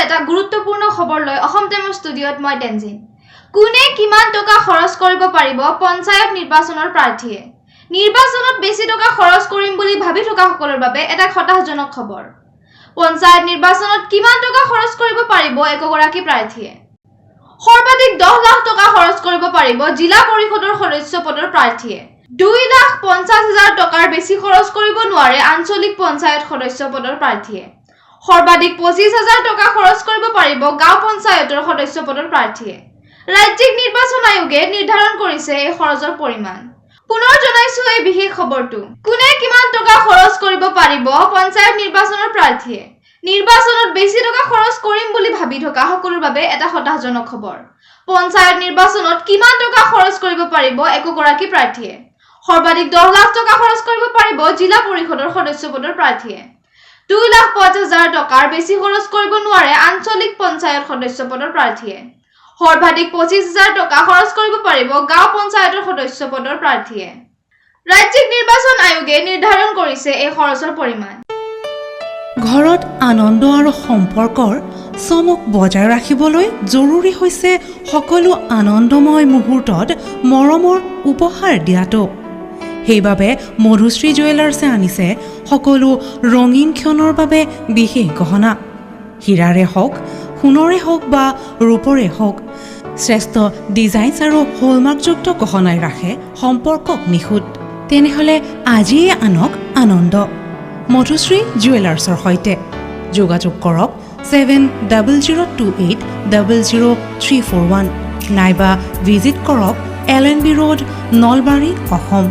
এটা গুৰুত্বপূৰ্ণ খবৰ লৈ অসম টাইমৰ ষ্টুডিঅ'ত মই টেনজিন। কোনে কিমান টকা খৰচ কৰিব পাৰিব পঞ্চায়ত নিৰ্বাচনৰ প্ৰাৰ্থীয়ে? নিৰ্বাচনত বেছি টকা খৰচ কৰিম বুলি ভাবি থকা সকলৰ বাবে এটা হতাশজনক খবৰ। পঞ্চায়ত নিৰ্বাচনত কিমান টকা খৰচ কৰিব পাৰিব একগৰাকী প্ৰাৰ্থীয়ে? সৰ্বাধিক 10 লাখ টকা খৰচ কৰিব পাৰিব জিলা পৰিষদৰ সদস্য পদৰ প্ৰাৰ্থীয়ে। 2,50,000 টকাৰ বেছি খৰচ কৰিব নোৱাৰে আঞ্চলিক পঞ্চায়ত সদস্য পদৰ প্ৰাৰ্থীয়ে। সৰ্বাধিক 25,000 টকা খৰচ কৰিব পাৰিব গাঁও পঞ্চায়তৰ সদস্য পদৰ প্ৰাৰ্থীয়ে। ৰাজ্যিক নিৰ্বাচন আয়োগে নিৰ্ধাৰণ কৰিছে এই খৰচৰ পৰিমাণ। পুনৰ জনাইছো এই বিশেষ খবৰটো। কোনে কিমান টকা খৰচ কৰিব পাৰিব পঞ্চায়ত নিৰ্বাচনৰ প্ৰাৰ্থীয়ে? নিৰ্বাচনত বেছি টকা খৰচ কৰিম বুলি ভাবি থকা সকলৰ বাবে এটা হতাশজনক খবৰ। পঞ্চায়ত নিৰ্বাচনত কিমান টকা খৰচ কৰিব পাৰিব একগৰাকী প্ৰাৰ্থীয়ে? সৰ্বাধিক 10 লাখ টকা খৰচ কৰিব পাৰিব জিলা পৰিষদৰ সদস্য পদৰ প্ৰাৰ্থীয়ে। 2,50,000 টকাৰ বেছি খৰচ কৰিব নোৱাৰে আঞ্চলিক পঞ্চায়ত সদস্য পদৰ প্ৰাৰ্থীয়ে। সৰ্বাধিক 25,000 টকা খৰচ কৰিব পাৰিব গাঁও পঞ্চায়তৰ সদস্য পদৰ প্ৰাৰ্থীয়ে। ৰাজ্যিক নিৰ্বাচন আয়োগে নিৰ্ধাৰণ কৰিছে এই খৰচৰ পৰিমাণ। ঘৰত আনন্দ আৰু সম্পৰ্কৰ চমক বজাই ৰাখিবলৈ জৰুৰী হৈছে সকলো আনন্দময় মুহূৰ্তত মৰমৰ উপহাৰ দিয়াটো। সেইবাবে মধুশ্ৰী জুৱেলাৰ্ছে আনিছে সকলো ৰঙীন ক্ষণৰ বাবে বিশেষ গহনা। হীৰাৰে হওক, সোণৰে হওক বা ৰূপৰে হওক, শ্ৰেষ্ঠ ডিজাইনছ আৰু হলমাৰ্কযুক্ত গহনাই ৰাখে সম্পৰ্কক নিখুঁত। তেনেহ'লে আজিয়ে আনক আনন্দ মধুশ্ৰী জুৱেলাৰ্ছৰ সৈতে। যোগাযোগ কৰক 7002800341 নাইবা ভিজিট কৰক LNB ৰোড, নলবাৰী, অসম।